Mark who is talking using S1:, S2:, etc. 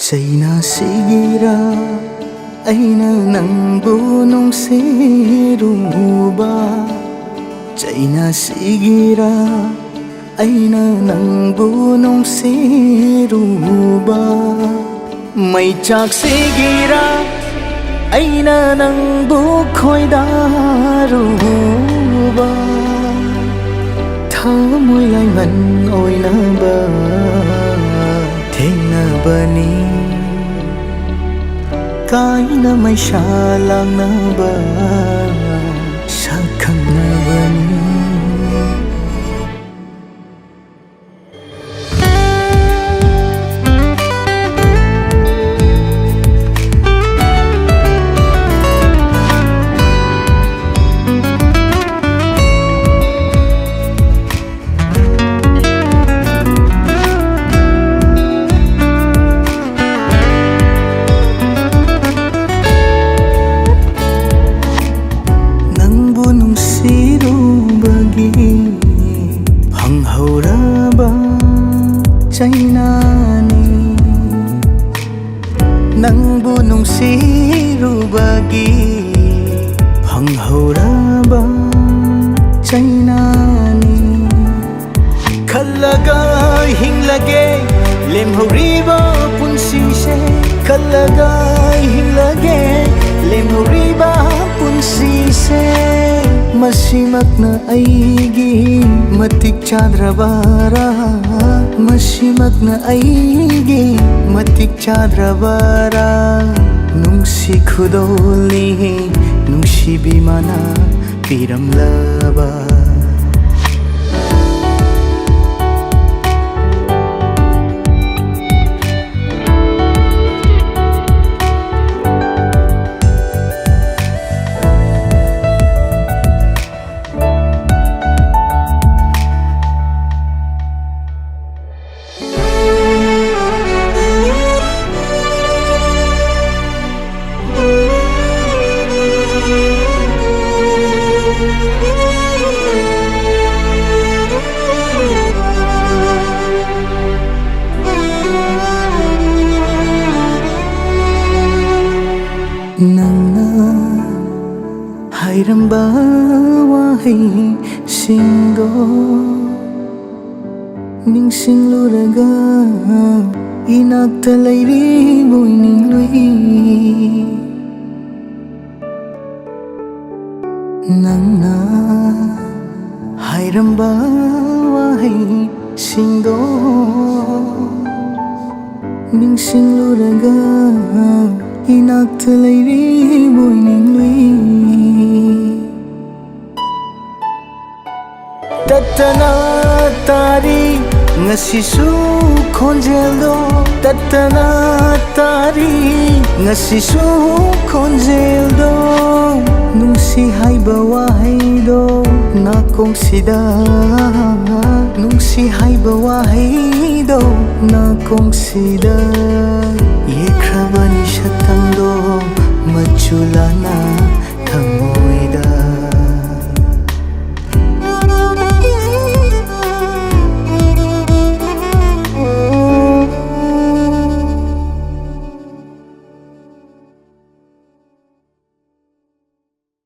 S1: Chayna sigira aina nangbu nungsiruba. Chayna sigira aina nangbu nungsiruba. May chak sigira aina nangbu khoidaruba. Thamoy ay man oy na ba bani kaina may salang na ba sakang na bani. Chaynani nangbu nungsirubagi panghauraba chaynani khalaga hinglage lemhoriba punsise khalaga hinglage lemhoriba punsise masimakna aigi matik chadrabara masimakna aigi matik chadrabara nungsi khudoli nungsi bimana piramlaba. Nangna hairamba wahai singdo ningsingluraga inakta lairiboy ninglui. Nangna hairamba wahai singdo ningsingluraga inakta lairiboy ninglui. Tattana tari ngasisu khonjeldo tattana tari ngasisu khonjeldo nungsi haiba wahaido nakongsida nungsi haiba wahaido nakongsida yekrabani shatangdo machulana